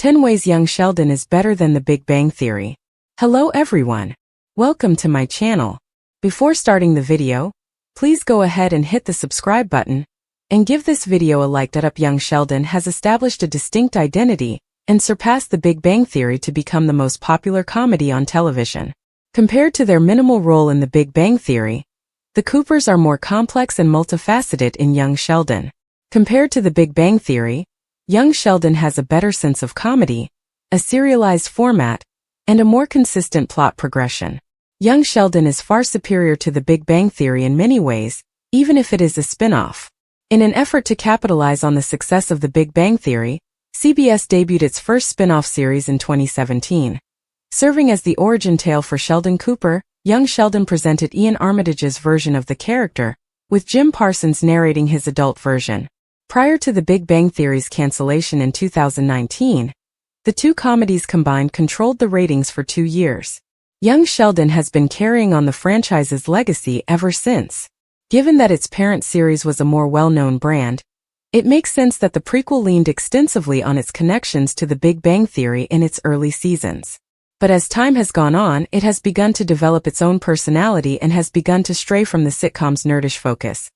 10 Ways Young Sheldon is Better Than the Big Bang Theory. Hello everyone. Welcome to my channel. Before starting the video, please go ahead and hit the subscribe button and give this video a like. Young Sheldon has established a distinct identity and surpassed the Big Bang Theory to become the most popular comedy on television. Compared to their minimal role in the Big Bang Theory, the Coopers are more complex and multifaceted in Young Sheldon. Compared to the Big Bang Theory, Young Sheldon has a better sense of comedy, a serialized format, and a more consistent plot progression. Young Sheldon is far superior to the Big Bang Theory in many ways, even if it is a spin-off. In an effort to capitalize on the success of the Big Bang Theory, CBS debuted its first spin-off series in 2017. Serving as the origin tale for Sheldon Cooper, Young Sheldon presented Ian Armitage's version of the character, with Jim Parsons narrating his adult version. Prior to the Big Bang Theory's cancellation in 2019, the two comedies combined controlled the ratings for 2 years. Young Sheldon has been carrying on the franchise's legacy ever since. Given that its parent series was a more well-known brand, it makes sense that the prequel leaned extensively on its connections to the Big Bang Theory in its early seasons. But as time has gone on, it has begun to develop its own personality and has begun to stray from the sitcom's nerdish focus.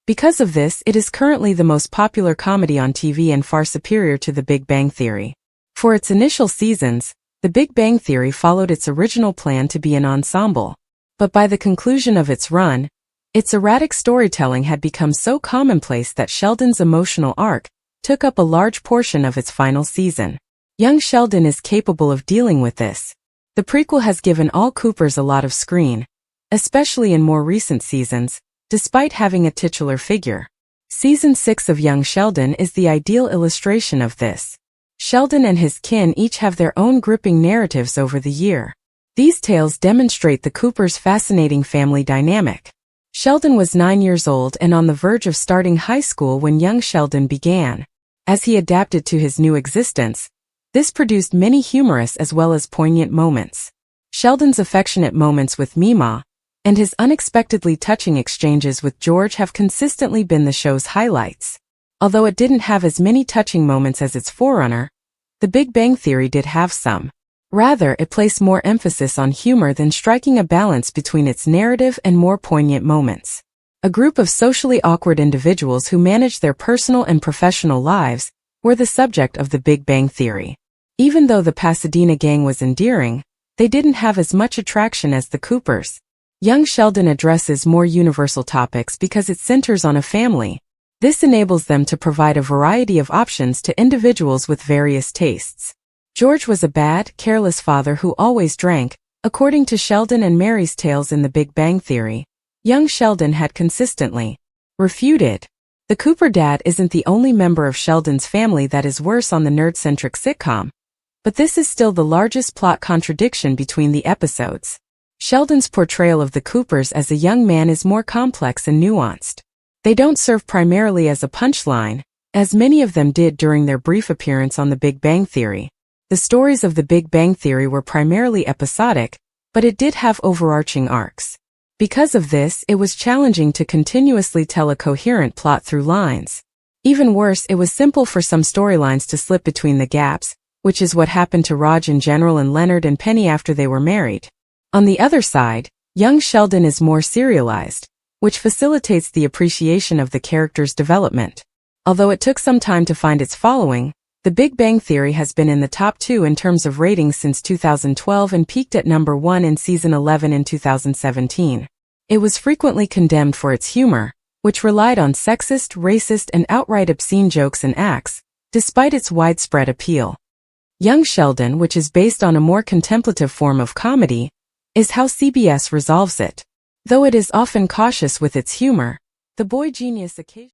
Because of this, it is currently the most popular comedy on TV and far superior to the Big Bang Theory. For its initial seasons, the Big Bang Theory followed its original plan to be an ensemble. But by the conclusion of its run, its erratic storytelling had become so commonplace that Sheldon's emotional arc took up a large portion of its final season. Young Sheldon is capable of dealing with this. The prequel has given all Coopers a lot of screen, especially in more recent seasons, despite having a titular figure. Season 6 of Young Sheldon is the ideal illustration of this. Sheldon and his kin each have their own gripping narratives over the year. These tales demonstrate the Coopers' fascinating family dynamic. Sheldon was 9 years old and on the verge of starting high school when Young Sheldon began. As he adapted to his new existence, this produced many humorous as well as poignant moments. Sheldon's affectionate moments with Mima and his unexpectedly touching exchanges with George have consistently been the show's highlights. Although it didn't have as many touching moments as its forerunner, The Big Bang Theory did have some. Rather, it placed more emphasis on humor than striking a balance between its narrative and more poignant moments. A group of socially awkward individuals who managed their personal and professional lives were the subject of The Big Bang Theory. Even though the Pasadena gang was endearing, they didn't have as much attraction as the Coopers. Young Sheldon addresses more universal topics because it centers on a family. This enables them to provide a variety of options to individuals with various tastes. George was a bad, careless father who always drank, according to Sheldon and Mary's tales in The Big Bang Theory. Young Sheldon had consistently refuted. The Cooper dad isn't the only member of Sheldon's family that is worse on the nerd-centric sitcom, but this is still the largest plot contradiction between the episodes. Sheldon's portrayal of the Coopers as a young man is more complex and nuanced. They don't serve primarily as a punchline, as many of them did during their brief appearance on The Big Bang Theory. The stories of The Big Bang Theory were primarily episodic, but it did have overarching arcs. Because of this, it was challenging to continuously tell a coherent plot through lines. Even worse, it was simple for some storylines to slip between the gaps, which is what happened to Raj in general and Leonard and Penny after they were married. On the other side, Young Sheldon is more serialized, which facilitates the appreciation of the character's development. Although it took some time to find its following, The Big Bang Theory has been in the top 2 in terms of ratings since 2012 and peaked at number 1 in season 11 in 2017. It was frequently condemned for its humor, which relied on sexist, racist, and outright obscene jokes and acts, despite its widespread appeal. Young Sheldon, which is based on a more contemplative form of comedy, is how CBS resolves it. Though it is often cautious with its humor, the boy genius occasionally